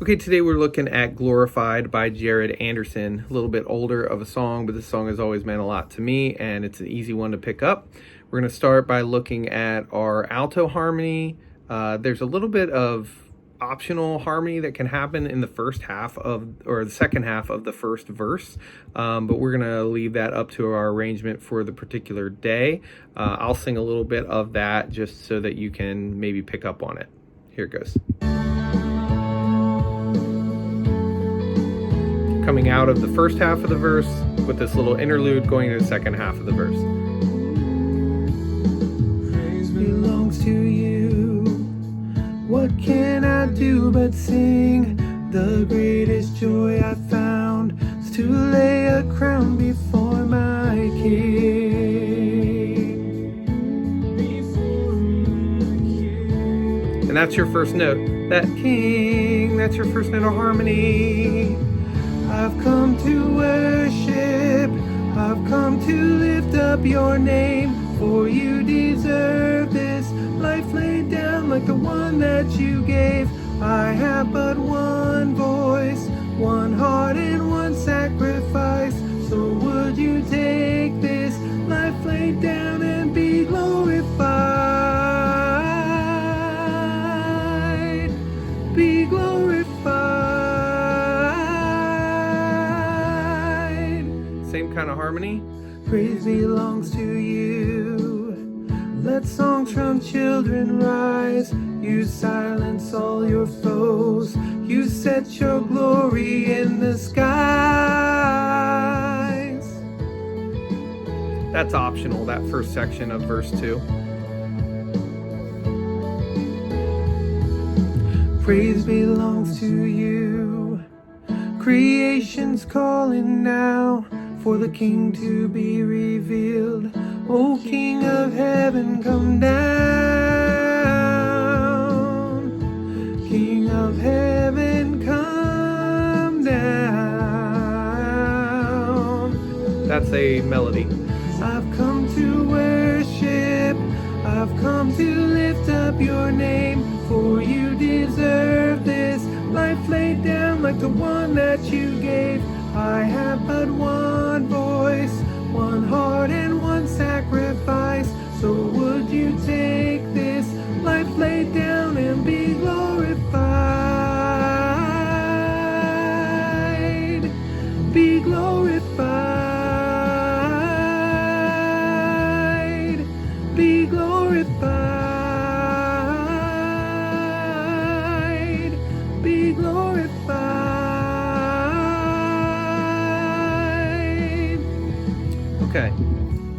Okay, today we're looking at Glorified by Jared Anderson. A little bit older of a song, but this song has always meant a lot to me, and it's an easy one to pick up. We're going to start by looking at our alto harmony. There's a little bit of optional harmony that can happen in the first half of, or the second half of the first verse, but we're going to leave that up to our arrangement for the particular day. I'll sing a little bit of that just so that you can maybe pick up on it. Here it goes. Coming out of the first half of the verse with this little interlude going to the second half of the verse. Praise belongs to you. What can I do but sing? The greatest joy I found is to lay a crown before my King. And that's your first note. That King, that's your first note of harmony. I've come to worship, I've come to lift up your name, for you deserve this life laid down like the one that you gave. I have but one voice, one heart and one sacrifice, so would you take this life laid down and be glorified, be glorified. Same kind of harmony. Praise belongs to you. Let songs from children rise. You silence all your foes. You set your glory in the skies. That's optional, that first section of verse 2. Praise belongs to you. Creation's calling now for the King to be revealed. O King of heaven, come down. King of heaven, come down. That's a melody. I've come to worship, I've come to lift up your name, for you deserve this life laid down like the one that you gave. I have but one voice, one heart and one sacrifice, so would you take this life laid down and be glorified, be glorified, be glorified, be glorified. Okay,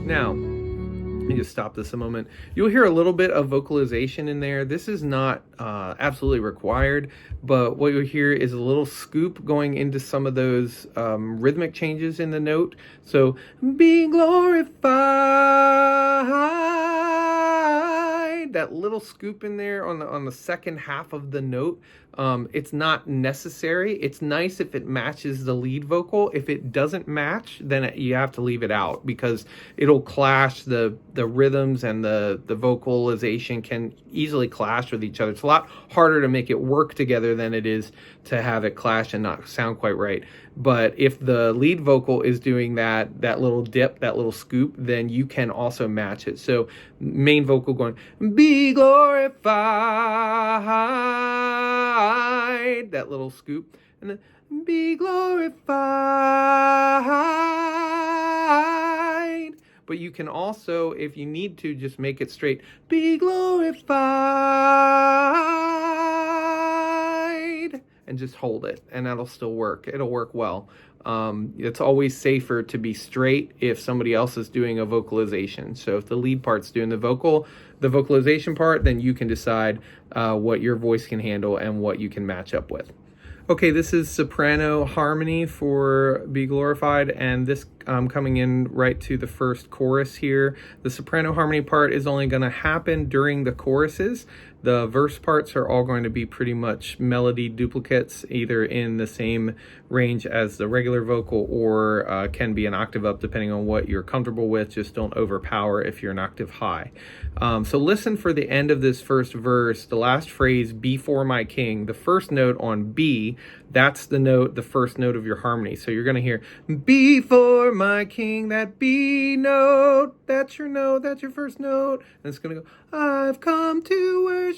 now, let me just stop this a moment. You'll hear a little bit of vocalization in there. This is not absolutely required, but what you'll hear is a little scoop going into some of those rhythmic changes in the note. So, be glorified. That little scoop in there on the second half of the note. It's not necessary. It's nice if it matches the lead vocal. If it doesn't match, then you have to leave it out because it'll clash. The rhythms and the vocalization can easily clash with each other. It's a lot harder to make it work together than it is to have it clash and not sound quite right. But if the lead vocal is doing that little dip, that little scoop, then you can also match it. So main vocal going, be glorified, that little scoop, and then be glorified. But you can also, if you need to, just make it straight, be glorified, and just hold it, and that'll still work. It'll work well. It's always safer to be straight if somebody else is doing a vocalization. So if the lead part's doing the vocalization part, then you can decide what your voice can handle and what you can match up with. Okay, this is soprano harmony for Be Glorified, and this I'm coming in right to the first chorus here. The soprano harmony part is only going to happen during the choruses. The verse parts are all going to be pretty much melody duplicates, either in the same range as the regular vocal or can be an octave up depending on what you're comfortable with. Just don't overpower if you're an octave high. So listen for the end of this first verse, the last phrase, "Before my king." The first note on B, that's the note, the first note of your harmony. So you're going to hear, "Before my king," that B note, that's your note, that's your first note. And it's going to go, "I've come to worship,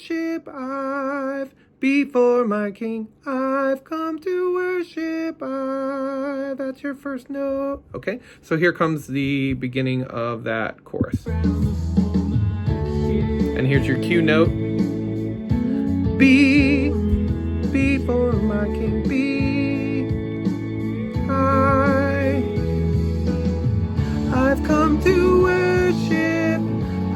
before my king, I've come to worship, that's your first note." Okay, so here comes the beginning of that chorus. And here's your cue note. B, before my king, B, I've come to worship,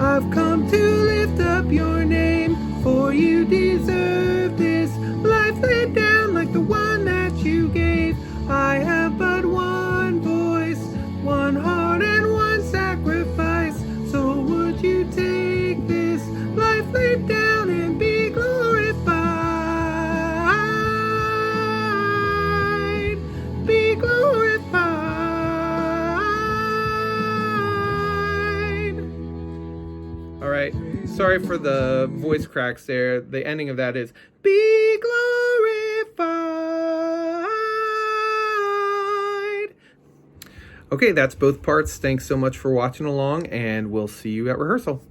I've come to lift up your name, for you deserve this life laid down like the one that you gave. I have but one voice, one heart, and one sacrifice. So would you take this life laid down and be glorified? Be glorified. All right. Sorry for the voice cracks there. The ending of that is, "Be glorified." Okay, that's both parts. Thanks so much for watching along, and we'll see you at rehearsal.